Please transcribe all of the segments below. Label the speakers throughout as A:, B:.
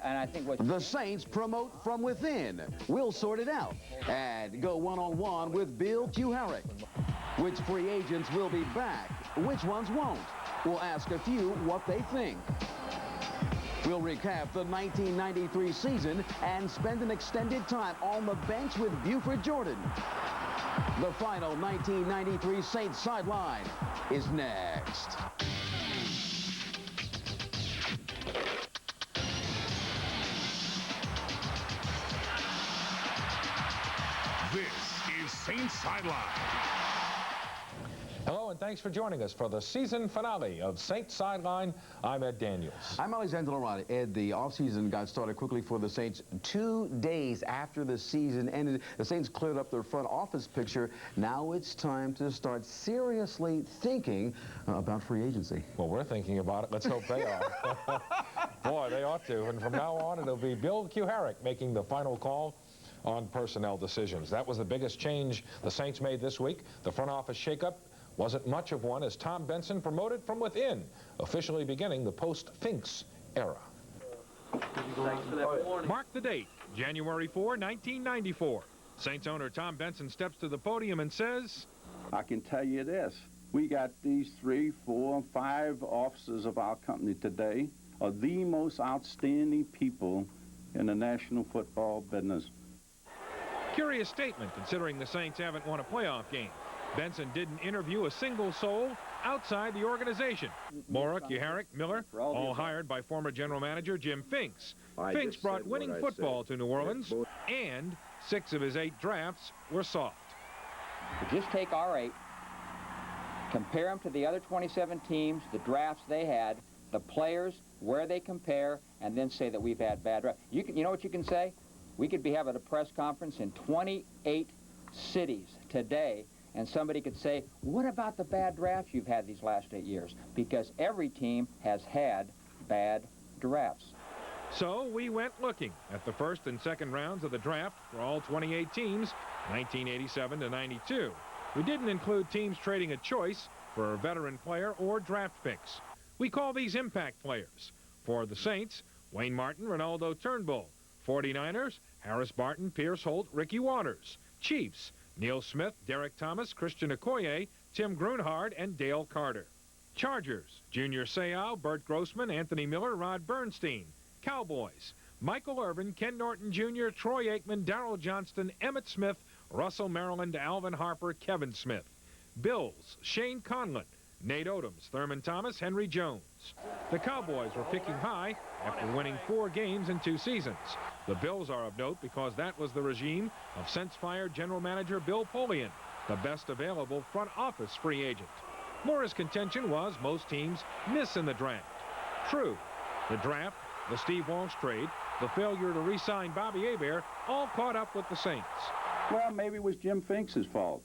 A: And I think
B: the Saints promote from within. We'll sort it out and go one-on-one with Bill Kuharich. Which free agents will be back? Which ones won't? We'll ask a few what they think. We'll recap the 1993 season and spend an extended time on the bench with Buford Jordan. The final 1993 Saints Sideline is next.
C: This is Saints Sideline.
D: Hello, and thanks for joining us for the season finale of Saints Sideline. I'm Ed Daniels.
B: I'm Alexander Lorati. Ed, the offseason got started quickly for the Saints. 2 days after the season ended, the Saints cleared up their front office picture. Now it's time to start seriously thinking about free agency.
D: Well, we're thinking about it. Let's hope they are. Boy, they ought to. And from now on, it'll be Bill Kuharich making the final call on personnel decisions. That was the biggest change the Saints made this week. The front office shakeup wasn't much of one as Tom Benson promoted from within, officially beginning the post-Finks era.
E: Mark the date, January 4, 1994. Saints owner Tom Benson steps to the podium and says,
F: I can tell you this, we got these 3, 4, 5 officers of our company today are the most outstanding people in the National Football business.
E: Curious statement considering the Saints haven't won a playoff game. Benson didn't interview a single soul outside the organization. Mora, Kuharich, Miller, all hired by former general manager Jim Finks. Finks brought winning football to New Orleans, and 6 of his 8 drafts were soft.
A: Just take our 8, compare them to the other 27 teams, the drafts they had, the players, where they compare, and then say that we've had bad drafts. You know what you can say? We could be having a press conference in 28 cities today, and somebody could say, what about the bad drafts you've had these last 8 years? Because every team has had bad drafts.
E: So we went looking at the first and second rounds of the draft for all 28 teams, 1987 to 92. We didn't include teams trading a choice for a veteran player or draft picks. We call these impact players. For the Saints, Wayne Martin, Ronaldo Turnbull. 49ers, Harris Barton, Pierce Holt, Ricky Waters. Chiefs, Neil Smith, Derek Thomas, Christian Okoye, Tim Grunhard, and Dale Carter. Chargers, Junior Seau, Bert Grossman, Anthony Miller, Rod Bernstein. Cowboys, Michael Irvin, Ken Norton Jr., Troy Aikman, Darrell Johnston, Emmett Smith, Russell Maryland, Alvin Harper, Kevin Smith. Bills, Shane Conlon, Nate Odoms, Thurman Thomas, Henry Jones. The Cowboys were picking high after winning 4 games in 2 seasons. The Bills are of note because that was the regime of since-fired general manager Bill Polian, the best available front office free agent. Mora's contention was most teams miss in the draft. True, the draft, the Steve Walsh trade, the failure to re-sign Bobby Hebert all caught up with the Saints.
F: Well, maybe it was Jim Finks' fault.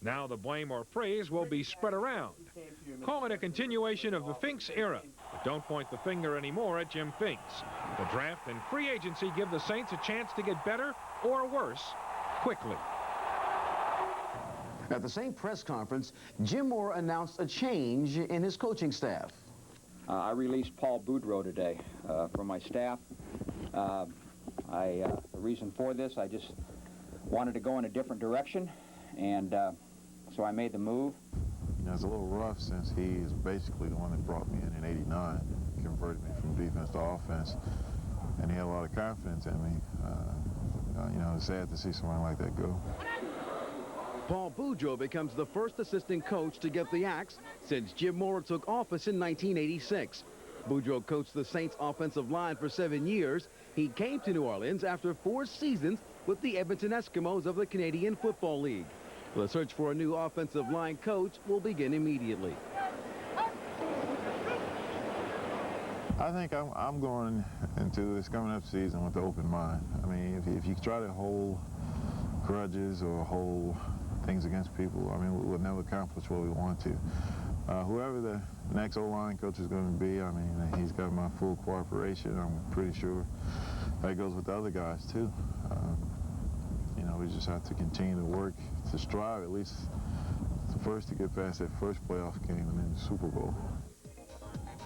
E: Now the blame or praise will be spread around. Call it a continuation of the Finks era, but don't point the finger anymore at Jim Finks. The draft and free agency give the Saints a chance to get better or worse quickly.
B: At the same press conference, Jim Mora announced a change in his coaching staff.
A: I released Paul Boudreau today from my staff. The reason for this, I just wanted to go in a different direction, and so I made the move.
G: You know, it's a little rough since he is basically the one that brought me in '89, converted me from defense to offense, and he had a lot of confidence in me. You know, it's sad to see someone like that go.
B: Paul Boudreau becomes the first assistant coach to get the axe since Jim Mora took office in 1986. Boudreau coached the Saints offensive line for 7 years. He came to New Orleans after 4 seasons with the Edmonton Eskimos of the Canadian Football League. The search for a new offensive line coach will begin immediately.
G: I think I'm going into this coming up season with an open mind. I mean, if you try to hold grudges or hold things against people, I mean, we'll never accomplish what we want to. Whoever the next O-line coach is going to be, I mean, he's got my full cooperation. I'm pretty sure that goes with the other guys, too. You know, we just have to continue to work to strive, at least first, to get past that first playoff game and then the Super Bowl.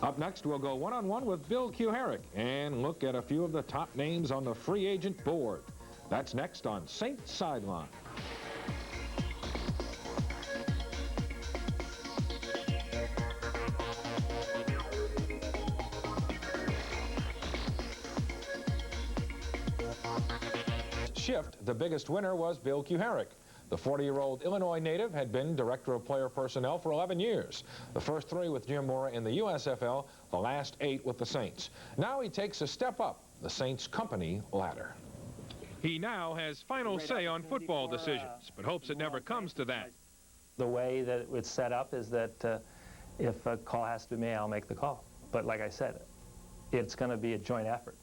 D: Up next, we'll go one-on-one with Bill Kuharich and look at a few of the top names on the free agent board. That's next on Saints Sideline. Shift, the biggest winner was Bill Kuharich. The 40-year-old Illinois native had been director of player personnel for 11 years. The first 3 with Jim Mora in the USFL, the last 8 with the Saints. Now he takes a step up the Saints company ladder.
E: He now has final say on football decisions, but hopes it never comes to that.
C: The way that it's set up is that if a call has to be made, I'll make the call. But like I said, it's going to be a joint effort.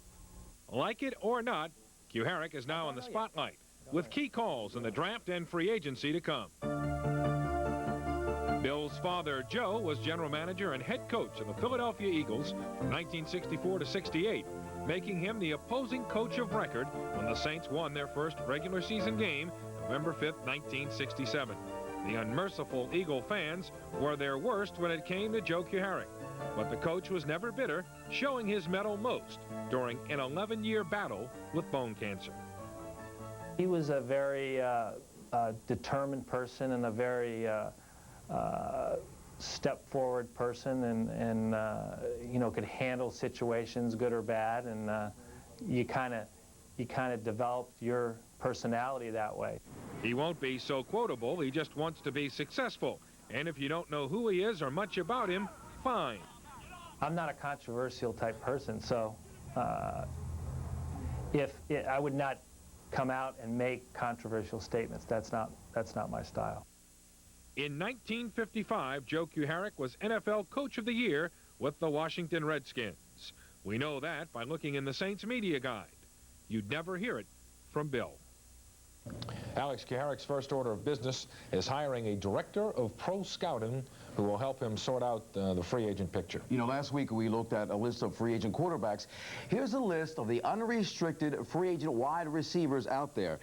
E: Like it or not, Kuharich is now in the spotlight, with key calls in the draft and free agency to come. Bill's father, Joe, was general manager and head coach of the Philadelphia Eagles from 1964 to 68, making him the opposing coach of record when the Saints won their first regular season game November 5th, 1967. The unmerciful Eagle fans were their worst when it came to Joe Kuharich, but the coach was never bitter, showing his mettle most during an 11-year battle with bone cancer.
C: He was a very determined person and a very step-forward person, and you know, could handle situations, good or bad, and you kind of developed your personality that way.
E: He won't be so quotable. He just wants to be successful, and if you don't know who he is or much about him, fine.
C: I'm not a controversial type person, so I would not come out and make controversial statements. That's not my style.
E: In 1955, Joe Kuharich was NFL Coach of the Year with the Washington Redskins. We know that by looking in the Saints media guide. You'd never hear it from Bill.
D: Alex, Kuharich's first order of business is hiring a director of pro scouting who will help him sort out the free agent picture.
B: You know, last week we looked at a list of free agent quarterbacks. Here's a list of the unrestricted free agent wide receivers out there.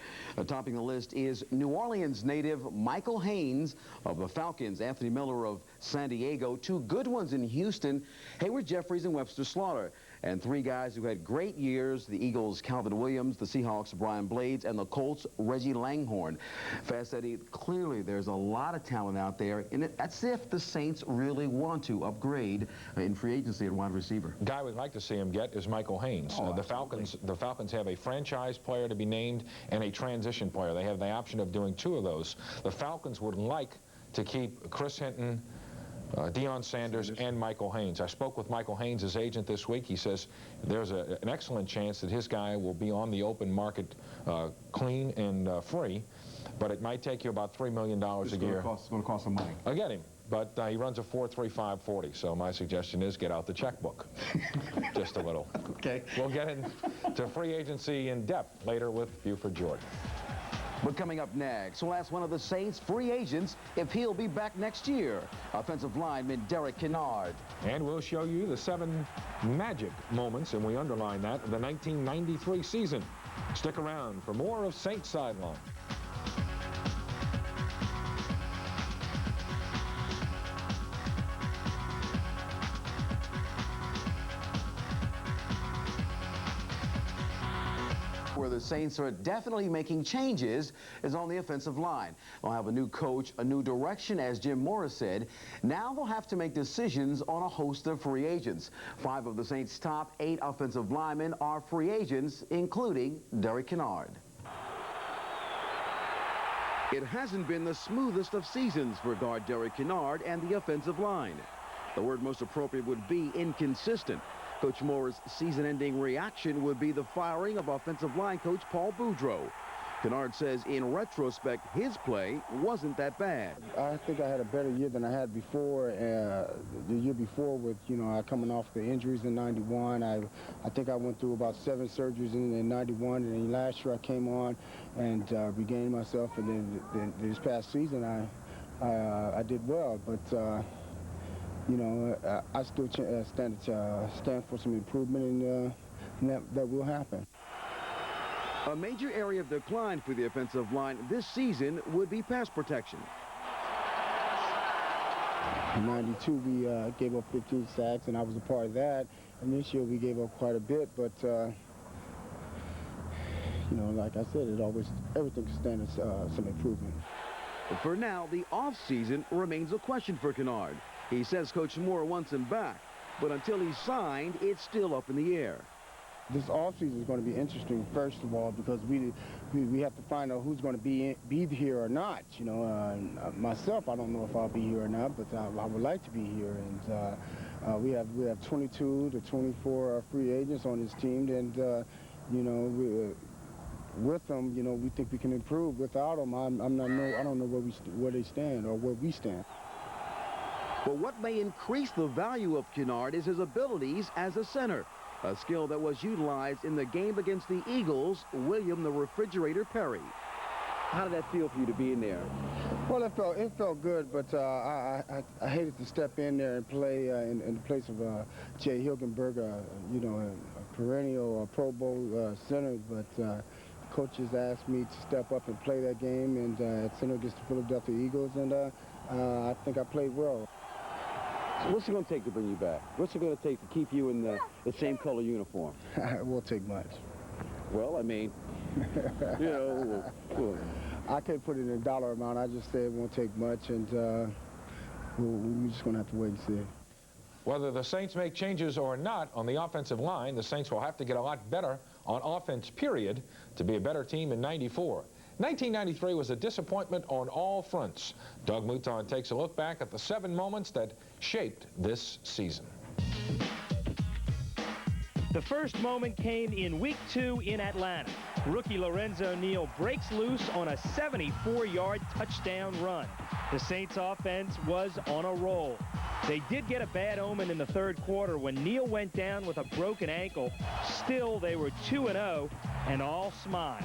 B: Topping the list is New Orleans native Michael Haynes of the Falcons, Anthony Miller of San Diego, 2 good ones in Houston, Hayward Jeffries and Webster Slaughter. And 3 guys who had great years, the Eagles, Calvin Williams, the Seahawks, Brian Blades, and the Colts, Reggie Langhorne. Fast Eddie, clearly there's a lot of talent out there, and that's if the Saints really want to upgrade in free agency at wide receiver.
D: Guy we'd like to see him get is Michael Haynes. The Falcons have a franchise player to be named and a transition player. They have the option of doing 2 of those. The Falcons would like to keep Chris Hinton, Deion Sanders, and Michael Haynes. I spoke with Michael Haynes' agent this week. He says there's an excellent chance that his guy will be on the open market clean and free, but it might take you about $3 million a year.
B: It's going to cost some money.
D: I get him, but he runs a 4.35 40, so my suggestion is get out the checkbook just a little.
B: Okay.
D: We'll get into free agency in depth later with Buford Jordan.
B: But coming up next, we'll ask one of the Saints free agents if he'll be back next year. Offensive lineman Derek Kennard.
D: And we'll show you the 7 magic moments, and we underline that, of the 1993 season. Stick around for more of Saints Sideline.
B: Where the Saints are definitely making changes is on the offensive line. They'll have a new coach, a new direction, as Jim Mora said. Now they'll have to make decisions on a host of free agents. 5 of the Saints' top 8 offensive linemen are free agents, including Derek Kennard. It hasn't been the smoothest of seasons for guard Derek Kennard and the offensive line. The word most appropriate would be inconsistent. Coach Mora's season-ending reaction would be the firing of offensive line coach Paul Boudreau. Kennard says in retrospect, his play wasn't that bad.
H: I think I had a better year than I had before. The year before with, coming off the injuries in 91, I think I went through about 7 surgeries in 91, and then last year I came on and regained myself, and then this past season I did well, but I still stand for some improvement, and that will happen.
B: A major area of decline for the offensive line this season would be pass protection.
H: In 92, we gave up 15 sacks, and I was a part of that. And this year, we gave up quite a bit, but, you know, like I said, everything can stand some improvement.
B: For now, the offseason remains a question for Kennard. He says Coach Mora wants him back, but until he's signed, it's still up in the air.
H: This offseason is going to be interesting, first of all, because we have to find out who's going to be here or not. You know, myself, I don't know if I'll be here or not, but I would like to be here. And we have 22 to 24 free agents on this team, and you know, with them, you know, we think we can improve. Without them, I don't know where they stand or where we stand.
B: But what may increase the value of Kennard is his abilities as a center, a skill that was utilized in the game against the Eagles, William the Refrigerator Perry. How did that feel for you to be in there?
H: Well, it felt good, but I hated to step in there and play in the place of Jay Hilgenberg, you know, a perennial Pro Bowl center, but coaches asked me to step up and play that game, and at center against the Philadelphia Eagles, and I think I played well.
B: So what's it going to take to bring you back? What's it going to take to keep you in the same color uniform?
H: It won't take much.
B: Well, I mean, you know,
H: I can't put it in a dollar amount. I just say it won't take much, and we're just going to have to wait and see.
D: Whether the Saints make changes or not on the offensive line, the Saints will have to get a lot better on offense, period, to be a better team in '94. 1993 was a disappointment on all fronts. Doug Mouton takes a look back at the 7 moments that shaped this season.
I: The first moment came in Week 2 in Atlanta. Rookie Lorenzo Neal breaks loose on a 74-yard touchdown run. The Saints offense was on a roll. They did get a bad omen in the third quarter when Neal went down with a broken ankle. Still, they were 2-0 and all smiles.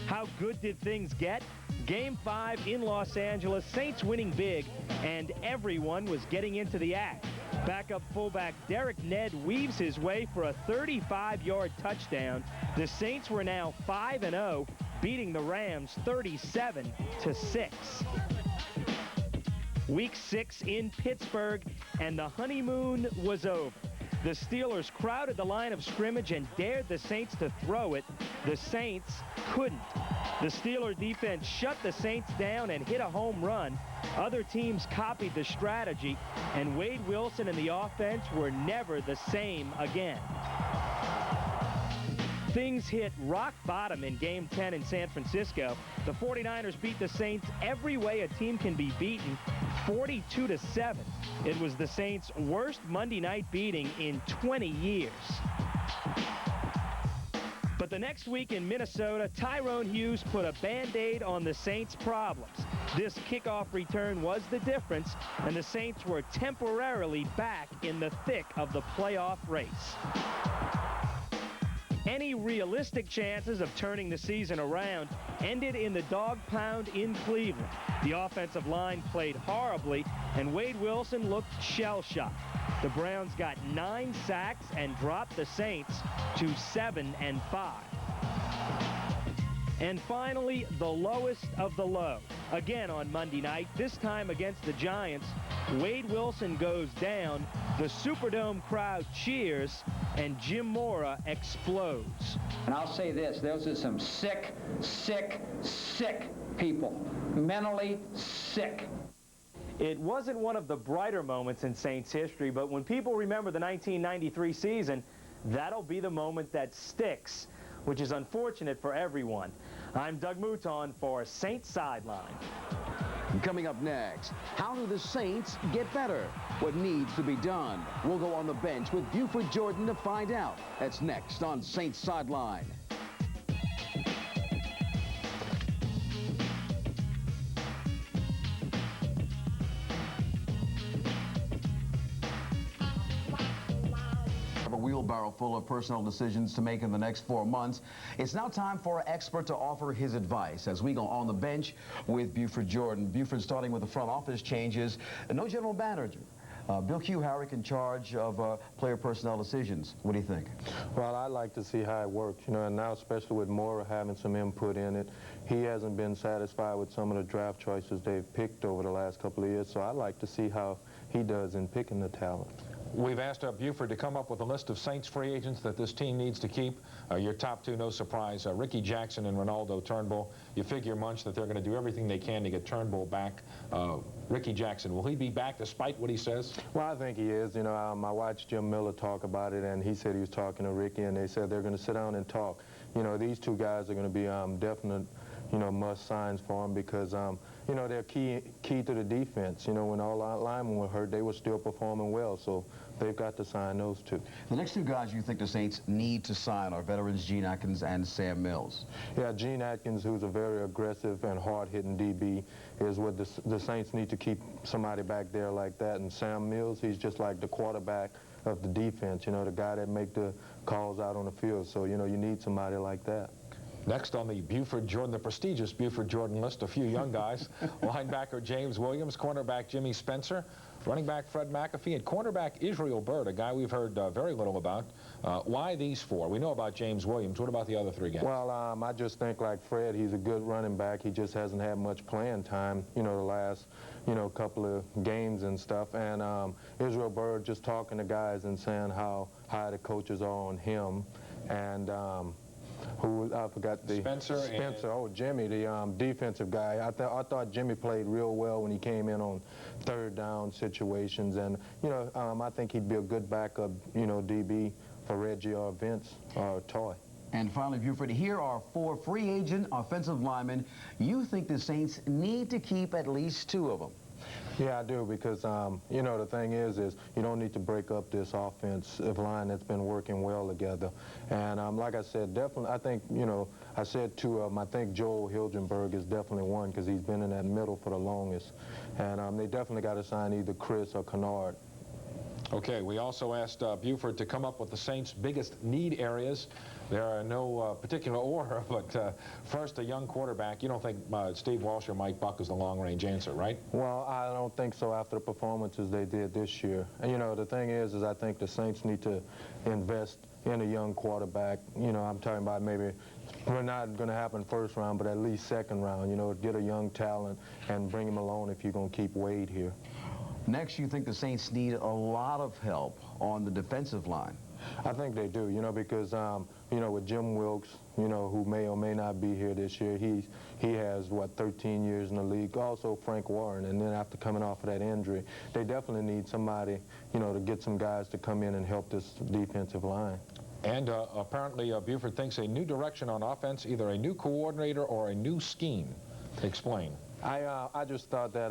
I: How good did things get? Game 5 in Los Angeles, Saints winning big, and everyone was getting into the act. Backup fullback Derek Ned weaves his way for a 35-yard touchdown. The Saints were now 5-0, beating the Rams 37-6. Week 6 in Pittsburgh, and the honeymoon was over. The Steelers crowded the line of scrimmage and dared the Saints to throw it. The Saints couldn't. The Steeler defense shut the Saints down and hit a home run. Other teams copied the strategy, and Wade Wilson and the offense were never the same again. Things hit rock bottom in Game 10 in San Francisco. The 49ers beat the Saints every way a team can be beaten, 42-7. It was the Saints' worst Monday night beating in 20 years. But the next week in Minnesota, Tyrone Hughes put a Band-Aid on the Saints' problems. This kickoff return was the difference, and the Saints were temporarily back in the thick of the playoff race. Any realistic chances of turning the season around ended in the dog pound in Cleveland. The offensive line played horribly, and Wade Wilson looked shell-shocked. The Browns got 9 sacks and dropped the Saints to 7-5. And finally, the lowest of the low. Again on Monday night, this time against the Giants, Wade Wilson goes down, the Superdome crowd cheers, and Jim Mora explodes.
A: And I'll say this, those are some sick, sick, sick people. Mentally sick.
I: It wasn't one of the brighter moments in Saints history, but when people remember the 1993 season, that'll be the moment that sticks, which is unfortunate for everyone. I'm Doug Mouton for Saints Sideline.
B: Coming up next, how do the Saints get better? What needs to be done? We'll go on the bench with Buford Jordan to find out. That's next on Saints Sideline. A wheelbarrow full of personal decisions to make in the next 4 months. It's now time for our expert to offer his advice as we go on the bench with Buford Jordan. Buford starting with the front office changes. No general manager. Bill Kuharich in charge of player personnel decisions. What do you think?
J: Well, I'd like to see how it works, you know, and now especially with Mora having some input in it. He hasn't been satisfied with some of the draft choices they've picked over the last couple of years, so I'd like to see how he does in picking the talent.
D: We've asked Buford to come up with a list of Saints free agents that this team needs to keep. Your top two, no surprise, Ricky Jackson and Ronaldo Turnbull. You figure, Munch, that they're going to do everything they can to get Turnbull back. Ricky Jackson, will he be back despite what he says?
J: Well, I think he is. You know, I watched Jim Mora talk about it, and he said he was talking to Ricky, and they said they're going to sit down and talk. You know, these two guys are going to be definite, you know, must signs for him because, you know, they're key to the defense. You know, when all our linemen were hurt, they were still performing well, so they've got to sign those two.
B: The next two guys you think the Saints need to sign are veterans Gene Atkins and Sam Mills.
J: Yeah, Gene Atkins, who's a very aggressive and hard-hitting DB, is what the Saints need to keep somebody back there like that. And Sam Mills, he's just like the quarterback of the defense, you know, the guy that make the calls out on the field. So, you know, you need somebody like that.
D: Next on the Buford Jordan, the prestigious Buford Jordan list, a few young guys. Linebacker James Williams, cornerback Jimmy Spencer, running back Fred McAfee, and cornerback Israel Byrd, a guy we've heard very little about. Why these four? We know about James Williams. What about the other three guys?
J: Well, I just think like Fred, he's a good running back. He just hasn't had much playing time, you know, the last, you know, couple of games and stuff. And Israel Byrd just talking to guys and saying how high the coaches are on him. And who I forgot the
D: Spencer.
J: Oh, Jimmy, the defensive guy. I thought Jimmy played real well when he came in on third down situations, and you know I think he'd be a good backup, you know, DB for Reggie or Vince or Toy.
B: And finally, Buford, here are four free agent offensive linemen you think the Saints need to keep at least two of them.
J: Yeah, I do, because, you know, the thing is you don't need to break up this offensive line that's been working well together. And like I said, definitely, I think, you know, I said two of them. I think Joel Hilgenberg is definitely one because he's been in that middle for the longest. And they definitely got to sign either Chris or Kennard.
D: Okay, we also asked Buford to come up with the Saints' biggest need areas. There are no particular order, but first, a young quarterback. You don't think Steve Walsh or Mike Buck is the long-range answer, right?
J: Well, I don't think so after the performances they did this year. And, you know, the thing is I think the Saints need to invest in a young quarterback. You know, I'm talking about maybe we're not going to happen first round, but at least second round, you know, get a young talent and bring him along if you're going to keep Wade here.
B: Next, you think the Saints need a lot of help on the defensive line.
J: I think they do, you know, because, you know, with Jim Wilkes, you know, who may or may not be here this year, he has, what, 13 years in the league. Also Frank Warren, and then after coming off of that injury, they definitely need somebody, you know, to get some guys to come in and help this defensive line.
D: And apparently Buford thinks a new direction on offense, either a new coordinator or a new scheme. Explain.
J: I just thought that,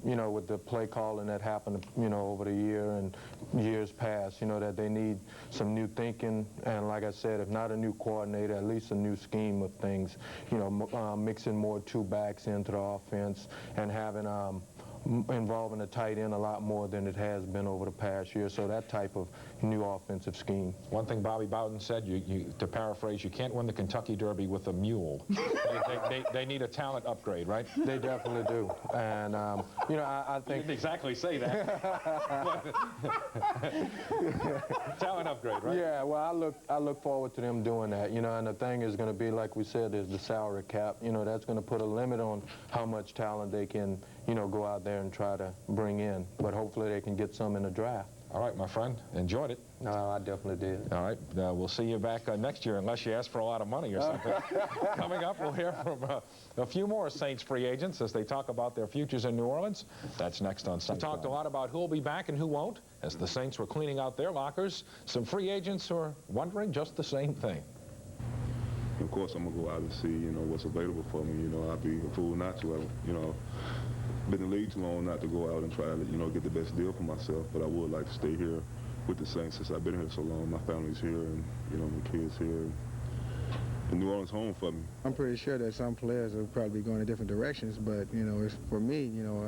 J: you know, with the play calling that happened, you know, over the year and years past, you know, that they need some new thinking. And like I said, if not a new coordinator, at least a new scheme of things, you know, mixing more two backs into the offense and having involving the tight end a lot more than it has been over the past year. So that type of new offensive scheme.
D: One thing Bobby Bowden said, to paraphrase, you can't win the Kentucky Derby with a mule. they need a talent upgrade, right?
J: They definitely do. And, you know, I think...
D: You didn't exactly say that. Talent upgrade, right?
J: Yeah, well, I look forward to them doing that, you know, and the thing is going to be, like we said, is the salary cap. You know, that's going to put a limit on how much talent they can, you know, go out there and try to bring in. But hopefully they can get some in the draft.
D: All right, my friend. Enjoyed it.
J: No, I definitely did.
D: All right. We'll see you back next year, unless you ask for a lot of money or something. Coming up, we'll hear from a few more Saints free agents as they talk about their futures in New Orleans. That's next on Saints. We talked a lot about who will be back and who won't. As the Saints were cleaning out their lockers, some free agents were wondering just the same thing.
K: Of course, I'm going to go out and see, you know, what's available for me. You know, I'd be a fool not to. You know, been in the league too long not to go out and try to, you know, get the best deal for myself. But I would like to stay here with the Saints since I've been here so long. My family's here, and, you know, my kids here. And New Orleans home for me.
H: I'm pretty sure that some players will probably be going in different directions, but, you know, for me, you know,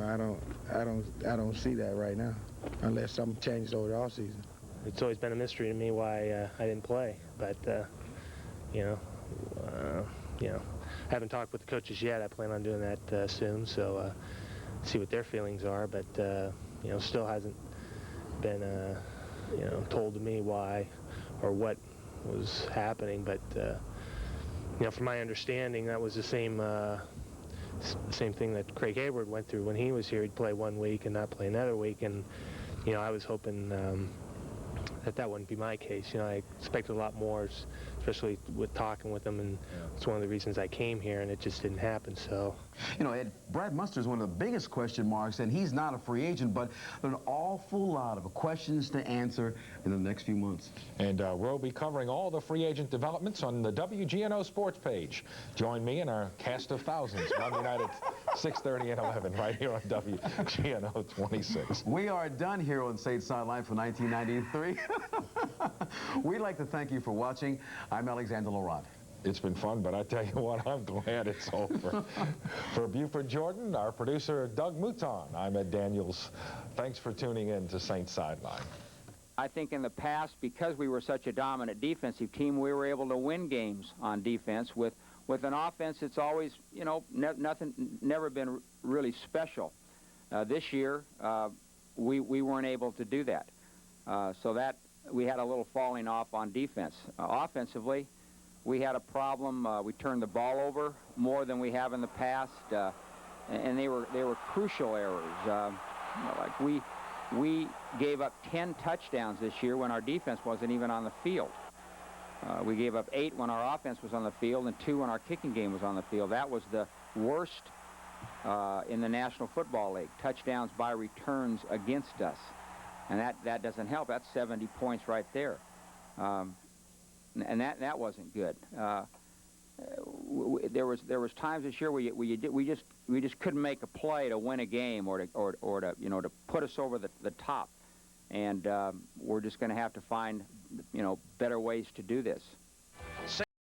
H: I don't see that right now, unless something changed over the offseason.
I: It's always been a mystery to me why I didn't play, but you know, I haven't talked with the coaches yet. I plan on doing that soon, so see what their feelings are. But you know, still hasn't
L: been, you know, told to me why or what was happening. But you know, from my understanding, that was the same thing that Craig Hayward went through when he was here. He'd play one week and not play another week, and you know, I was hoping that wouldn't be my case. You know, I expected a lot more, especially with talking with him, and it's one of the reasons I came here, and it just didn't happen. So,
B: you know, Ed, Brad Muster's one of the biggest question marks, and he's not a free agent, but an awful lot of questions to answer in the next few months.
D: And we'll be covering all the free agent developments on the WGNO sports page. Join me and our cast of thousands Monday night at 6:30 and 11 right here on WGNO 26.
B: We are done here on Saints Sideline for 1993. We'd like to thank you for watching. I'm Alexander Laurent.
D: It's been fun, but I tell you what, I'm glad it's over. For Buford Jordan, our producer Doug Mouton, I'm Ed Daniels. Thanks for tuning in to Saints Sideline.
A: I think in the past, because we were such a dominant defensive team, we were able to win games on defense. With an offense, it's always, you know, never been really special. This year, we weren't able to do that. So that we had a little falling off on defense. Offensively, we had a problem. We turned the ball over more than we have in the past, and they were crucial errors. You know, like we gave up 10 touchdowns this year when our defense wasn't even on the field. We gave up 8 when our offense was on the field and 2 when our kicking game was on the field. That was the worst in the National Football League. Touchdowns by returns against us. And that doesn't help. That's 70 points right there. And that wasn't good. There was times this year where we just couldn't make a play to win a game or to you know, to put us over the top. And we're just going to have to find, you know, better ways to do this.